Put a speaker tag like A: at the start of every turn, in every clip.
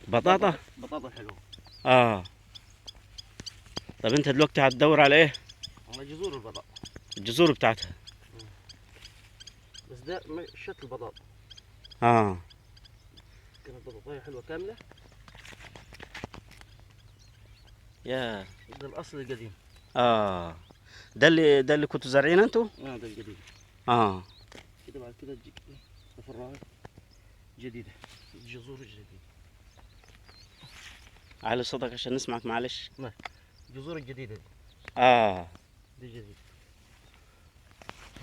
A: بطاطا.
B: بطاطا حلوه.
A: اه. طب انت دلوقتي هتدور على ايه؟
B: على جذور البطاطا.
A: الجذور بتاعتها.
B: بس ده شكل البطاطا.
A: اه.
B: كانت بطاطايه حلوه كامله.
A: يا.
B: ده الاصل القديم.
A: اه. ده اللي كنتوا زارعينه انتوا؟
B: ده القديم.
A: اه.
B: كده بعد كده تجيك تفرعات جديده، الجذور الجديده.
A: على صوتك عشان نسمعك معلش.
B: الجذور الجديده دي.
A: اه.
B: دي جديده.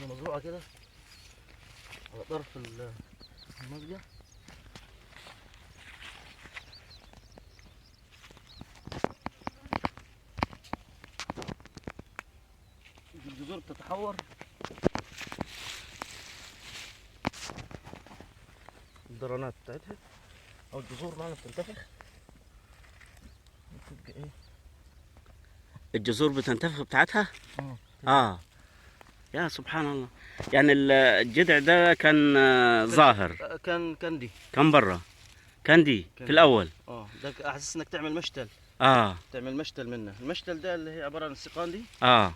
B: هي مزروعه كده على طرف المزقه. الجذور بتتحور، الدرانات بتاعتها او الجذور معنا بتنتفخ وتبقى ايه.
A: الجذور بتنتفخ بتاعتها؟
B: اه.
A: اه. يا سبحان الله. يعني الجذع ده كان ظاهر.
B: كان دي.
A: كان برا. كان دي
B: كان
A: في الاول.
B: ده على اساس انك تعمل مشتل.
A: اه.
B: تعمل مشتل منه. المشتل ده اللي هي عباره عن السيقان دي.
A: اه.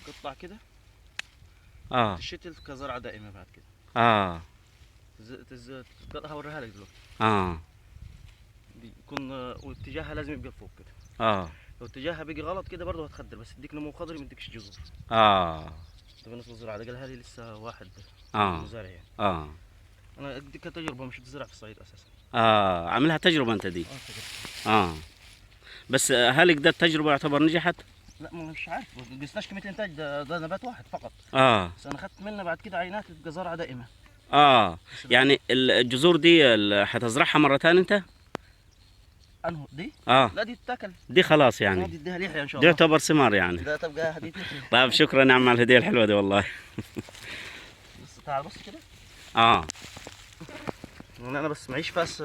B: تقطع كده.
A: اه.
B: تشتل كزرعه دائمه بعد كده.
A: اه.
B: هوريها لك دلوقتي.
A: اه.
B: دي يكون واتجاهها لازم يبقى فوق كده.
A: اه.
B: لو اتجاهها بيجي غلط كده برضه هتخدر، بس تديك نمو خضري ما تديكش جذور.
A: اه.
B: ده بالنسبه للزراعه، ده قالها لي لسه واحد
A: اه.
B: مزارع يعني.
A: اه.
B: انا دي كتجربه مش بتزرع في الصعيد اساسا.
A: اه. عاملها تجربة انت دي؟
B: تجربة.
A: اه. بس هل ده التجربة يعتبر نجحت؟
B: لا مش عارف، ما قسناش كميه الانتاج، ده نبات واحد فقط.
A: اه.
B: بس انا اخذت منه بعد كده عينات تبقى زرعه دائمه.
A: اه. يعني الجذور دي حتزرعها مرة ثانية انت؟
B: انه دي؟
A: اه.
B: لا دي تتاكل.
A: دي خلاص
B: دي
A: يعني.
B: اديها ليحيى ان شاء
A: دي
B: الله.
A: يعتبر ثمار يعني.
B: ده تبقى هديتي.
A: طيب شكرا يا عم على الهدية الحلوة دي والله.
B: بس تعال بص كده.
A: اه.
B: انا بس معيش فأس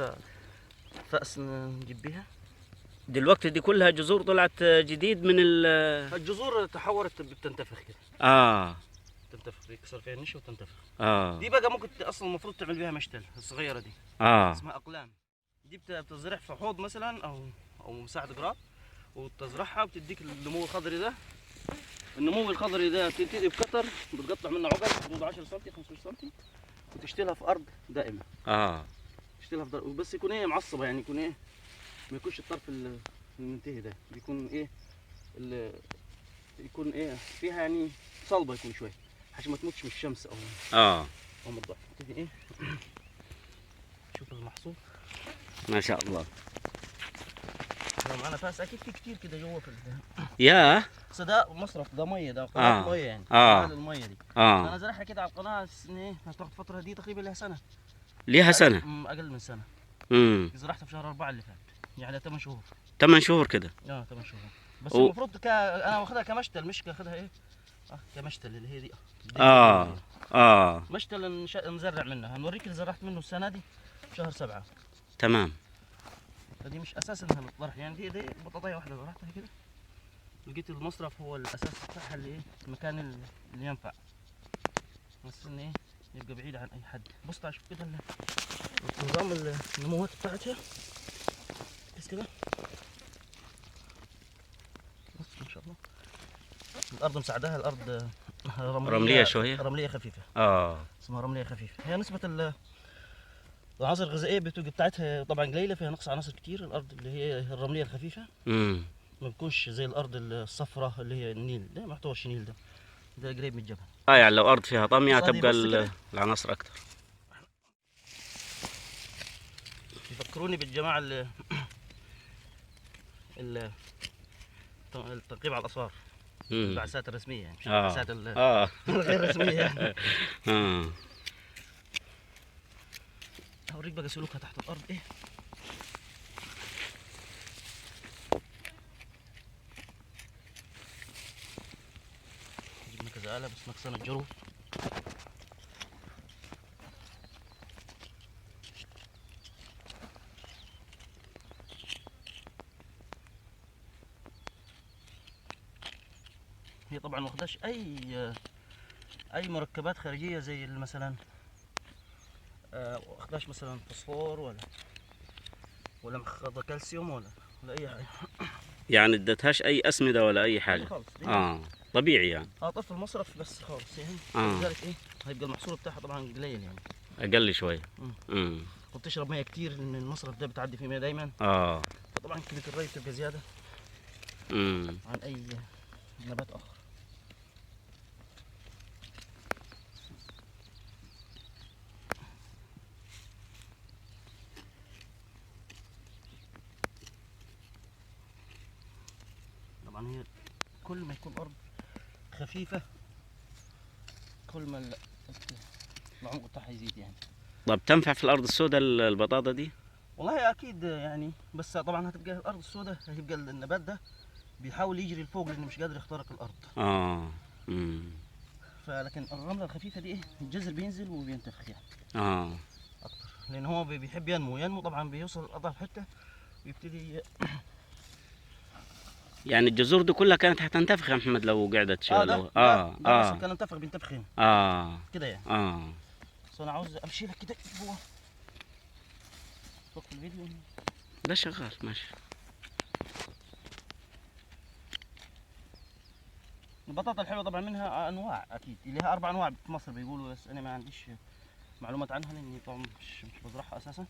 B: نجيب بيها.
A: دلوقتي دي كلها جذور طلعت جديد من
B: الجذور تحورت بتنتفخ كده.
A: اه.
B: تنتفخ يكسر فيها النشا وتنتفخ.
A: اه.
B: دي بقى ممكن اصلا المفروض تعمل بيها مشتل الصغيره دي.
A: اه.
B: اسمها اقلام. دي بتزرع في حوض مثلا او مساحه قراب، وتزرعها وتديك النمو الخضري ده. النمو الخضري ده بتبتدي بكتر، بتقطع منه عقد حدود 10 سم 15 سم، وتشتلها في ارض دائمه.
A: اه.
B: تشتلها في ارض بس يكون ايه معصبه، يعني يكون ايه، ما يكونش الطرف المنتهي ده، بيكون ايه يكون ايه فيها يعني صلبه، يكون شويه عشان ما تموتش من الشمس
A: اه.
B: او من الضغط. تيجي ايه شوف المحصول
A: ما شاء الله.
B: لو معانا فاس اكيد في كتير كده جوه في
A: يا.
B: بس ده مصرف، ده ميه، ده قناه ميه يعني.
A: اه.
B: الميه دي
A: اه.
B: انا زرعها كده على القناه ايه، هتاخد فتره دي تقريبا لها سنه.
A: ليها سنة.
B: اقل من سنه. زرعتها في شهر 4 اللي فات، يعني 8 شهور.
A: 8 شهور كده.
B: 8 شهور. بس المفروض انا واخدها كمشتل، مش كاخدها ايه كمشتل اللي هي دي.
A: اه. اه.
B: مشتل نزرع منها. هنوريك اللي زرعت منه السنه دي في شهر 7.
A: تمام.
B: فدي مش اساس انها للطرح يعني. دي بطاطايه واحده زرعتها كده، لقيت المصرف هو الاساس بتاعها اللي ايه، المكان اللي ينفع، بس ان ايه يبقى بعيد عن اي حد. بص تعال شوف كده نظام النموات بتاعتها بس كده. بص ما شاء الله الارض مساعداها. الارض
A: رمليه شويه،
B: رمليه خفيفه. اسمها رمليه خفيفه. هي نسبه العناصر الغذائيه بتاعتها طبعا قليله، فيها نقص عناصر كتير. الارض اللي هي الرمليه الخفيفه ما بتكونش زي الارض الصفراء اللي هي النيل. ده ما يحتويش النيل، ده قريب من الجبل.
A: يعني لو ارض فيها طميه تبقى العناصر اكثر.
B: يفكروني بالجماعه التنقيب على الاسرار، البعثات الرسميه يعني، مش البعثات الغير رسميه يعني. اوريك بقى سلوكها تحت الارض ايه. جبنا كذا آلة بس ناقصنا الجرو. هي طبعا ما واخداش اي مركبات خارجيه زي مثلا واخداش مثلا فوسفور ولا مخضة كالسيوم ولا اي حاجه.
A: يعني ادتهاش اي اسمده ولا اي حاجه؟
B: خالص دي
A: طبيعي يعني.
B: طف المصرف بس خالص يعني.
A: آه.
B: لذلك ايه هيبقى المحصول بتاعها طبعا قليل يعني.
A: اقل شويه.
B: وبتشرب ميه كتير لان المصرف ده بتعدي فيه ميه دايما. فطبعا كميه الري بتبقى زياده عن اي نبات اخر. طبعا هي كل ما يكون الارض خفيفه كل ما العمق بتاعها يزيد يعني.
A: طب تنفع في الارض السوداء البطاطا دي؟
B: والله اكيد يعني، بس طبعا هتبقى الارض السوداء هيبقى النبات ده بيحاول يجري لفوق لانه مش قادر يخترق الارض. فلكن الرمله الخفيفه دي ايه الجذر بينزل وبينتفخ يعني. اكتر لان هو بيحب ينمو طبعا بيوصل لاضعف حته ويبتدي
A: يعني الجذور دي كلها كانت هتنتفخ يا محمد لو قعدت شويه.
B: ده بس كان ينتفخ بينتفخ هنا. كده يعني. بس انا عاوز امشي لك كده جوه وقت الفيديو.
A: ده شغال ماشي.
B: البطاطا الحلوه طبعا منها انواع اكيد، لها 4 انواع في مصر بيقولوا، بس انا ما عنديش معلومات عنها لاني طبعا مش بزرعها اساسا.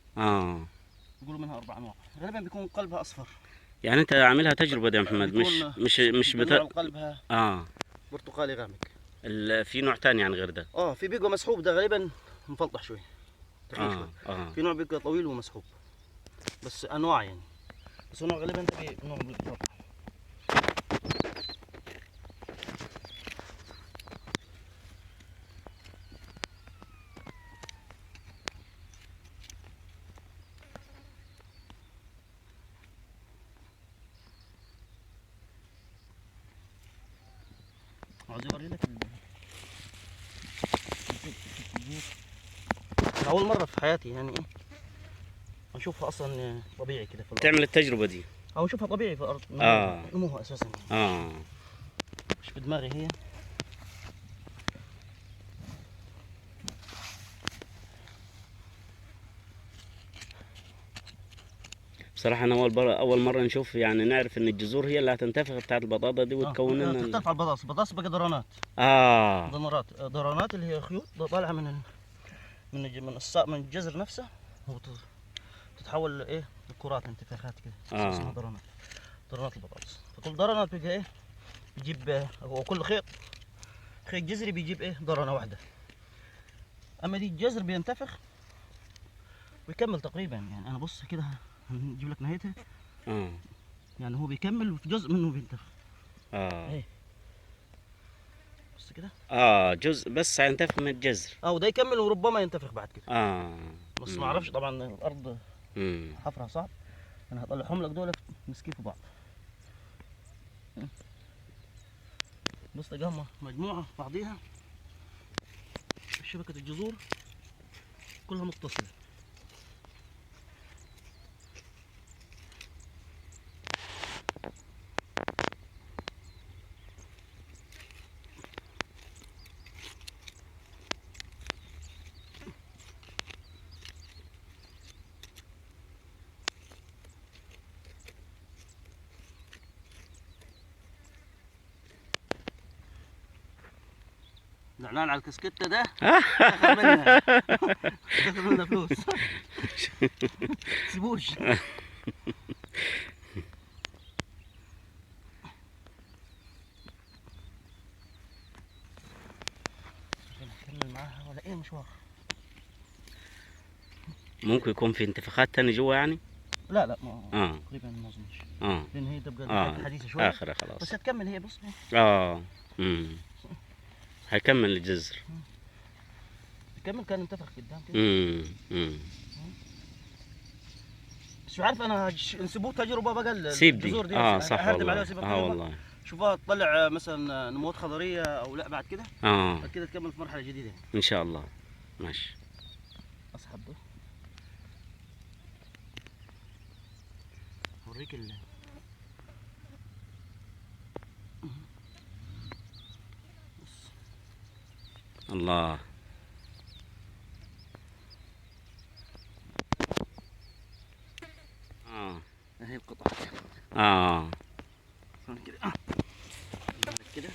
B: بيقولوا منها 4 انواع، غالبا بيكون قلبها اصفر.
A: يعني انت عاملها تجربه دي يا محمد؟ مش
B: قلبها برتقالي غامق.
A: في نوع تاني يعني غير ده؟
B: في بيبقى مسحوب، ده غالبا مفلطح شوي تخين شوي. في نوع بيبقى طويل ومسحوب، بس انواع يعني. بس نوع غالبا ده نوع مفلطح. عاوز اوري لك اول مره في حياتي يعني ايه اشوفها اصلا طبيعي كده في الارض.
A: تعمل التجربه دي
B: او اشوفها طبيعي في الارض. نموها اساسا مش بدماغي هي.
A: بصراحه انا اول مره نشوف، يعني نعرف ان الجذور هي اللي هتنتفخ بتاعت البطاطا دي وتكون لنا
B: تختلف على البطاطس بقى درانات. درانات اللي هي خيوط طالعه من الجذر نفسه وتتحول ايه لكرات انتفاخات كده. اسمها درانات البطاطس. فكل درانات بيجي ايه بيجيب، او كل خيط جذري بيجيب ايه درنه واحده. اما دي الجذر بينتفخ ويكمل تقريبا يعني. انا بص كده هنجيب لك نهايتها. يعني هو بيكمل وفي جزء منه بينتفخ. ايه بص كده.
A: جزء بس هينتفخ من الجذر.
B: وده يكمل وربما ينتفخ بعد كده. بس ما اعرفش طبعا الارض حفرها صعب. انا هطلعهم لك دول مسكين في بعض. بص تلقاهم مجموعه في بعضيها. شبكه الجذور كلها متصله. زعلان على الكسكتة ده. دخل منها فلوس. سيبوش. نكمل معاها ولا ايه مشوار؟
A: ممكن يكون في انتفاخات تاني جوا يعني؟
B: لا تقريبا ما اظنش. لان هي تبقى حديثة شوية.
A: اخرها خلاص.
B: بس هتكمل هي بص.
A: هيكمل الجذر.
B: كمل كان انتفخ قدام كده. مش عارف انا نسيبوه تجربه بقى الجذور دي.
A: صح والله.
B: والله شوفها تطلع مثلا نموات خضريه او لا بعد كده. بعد كده تكمل في مرحله جديده
A: ان شاء الله. ماشي.
B: اسحب ده اوريك
A: الله. اه
B: ثواني كده كده.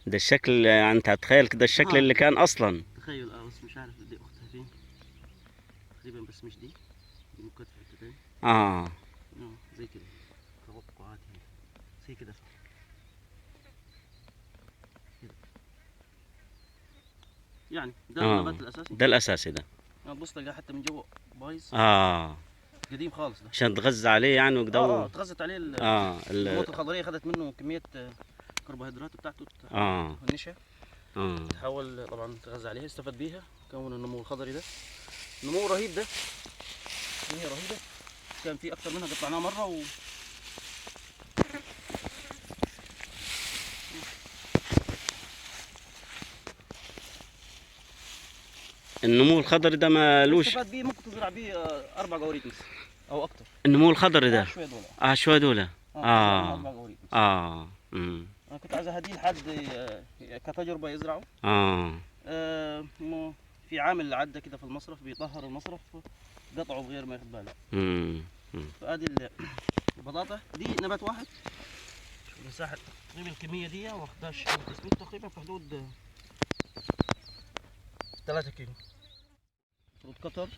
A: ده الشكل، يعني انت هتخيل كده الشكل اللي كان اصلا.
B: تخيل بس مش عارف دي اختها فين تقريبا، بس مش دي ممكن في حته تاني.
A: اه
B: زي كده توقعات هنا زي كده كده. يعني ده النبات الاساسي.
A: ده الاساسي ده.
B: تبص تلقاه حتى من جوه بايظ، قديم خالص ده،
A: عشان تغذى عليه يعني وكده.
B: اتغذت عليه
A: ال...
B: النموات الخضريه، اخذت منه كميه الكربوهيدرات بتاعته
A: اه
B: والنشا، تحول طبعا تغذى عليها، استفاد بيها، كون النمو الخضري ده. نمو رهيب ده، كميه رهيبه، كان في اكتر منها قطعناها مره
A: النمو الخضري ده مالوش.
B: استفاد بيه، ممكن تزرع بيه 4 قوارير مثلا او اكتر.
A: النمو الخضري ده
B: شويه دول.
A: شويه دول.
B: 4 قوارير مثلا. انا كنت عايز اهديه لحد كتجربه يزرعه. في عامل اللي عدى كده في المصرف بيطهر المصرف، قطعه بغير ما ياخد باله. فادي البطاطا دي نبات واحد، مساحه تقريبا الكميه دي واخداش تقريبا في حدود 3 كيلو. فروت قطر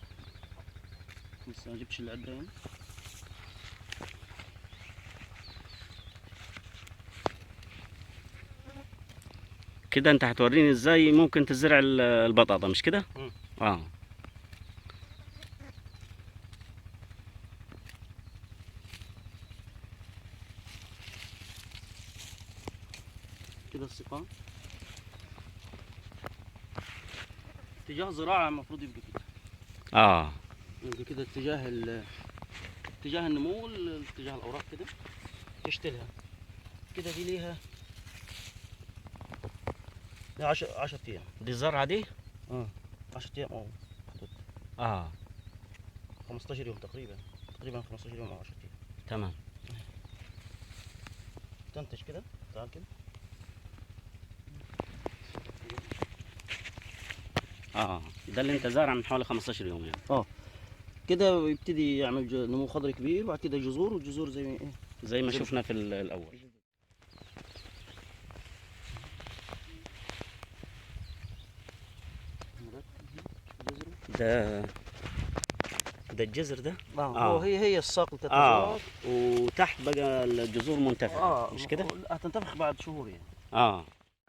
B: لسه ما جبتش العده هنا.
A: كده انت هتوريني ازاي ممكن تزرع البطاطا، مش كده؟
B: كده السقاء اتجاه الزراعة المفروض يبقى كده. يبقى كده اتجاه النمو، اتجاه الأوراق كده تشتلها كده. دي ليها 10 أيام.
A: دي زرعة دي؟
B: 10 أيام أو حدود 15 يوم تقريبا 15 يوم أو 10 أيام.
A: تمام.
B: تنتج كده، تعال كده.
A: ده اللي انت زارع من حوالي 15 يوم يعني.
B: كده يبتدي يعمل نمو خضري كبير، وبعد كده جذور، والجذور
A: زي ما شفنا في الاول. ده الجذر ده.
B: هي الساق بتاعت
A: وتحت بقى الجذور منتفخة، مش كده؟
B: هتنتفخ بعد شهور يعني.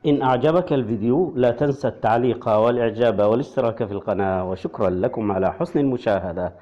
A: إن أعجبك الفيديو لا تنسى التعليق والإعجاب والاشتراك في القناة، وشكرا لكم على حسن المشاهدة.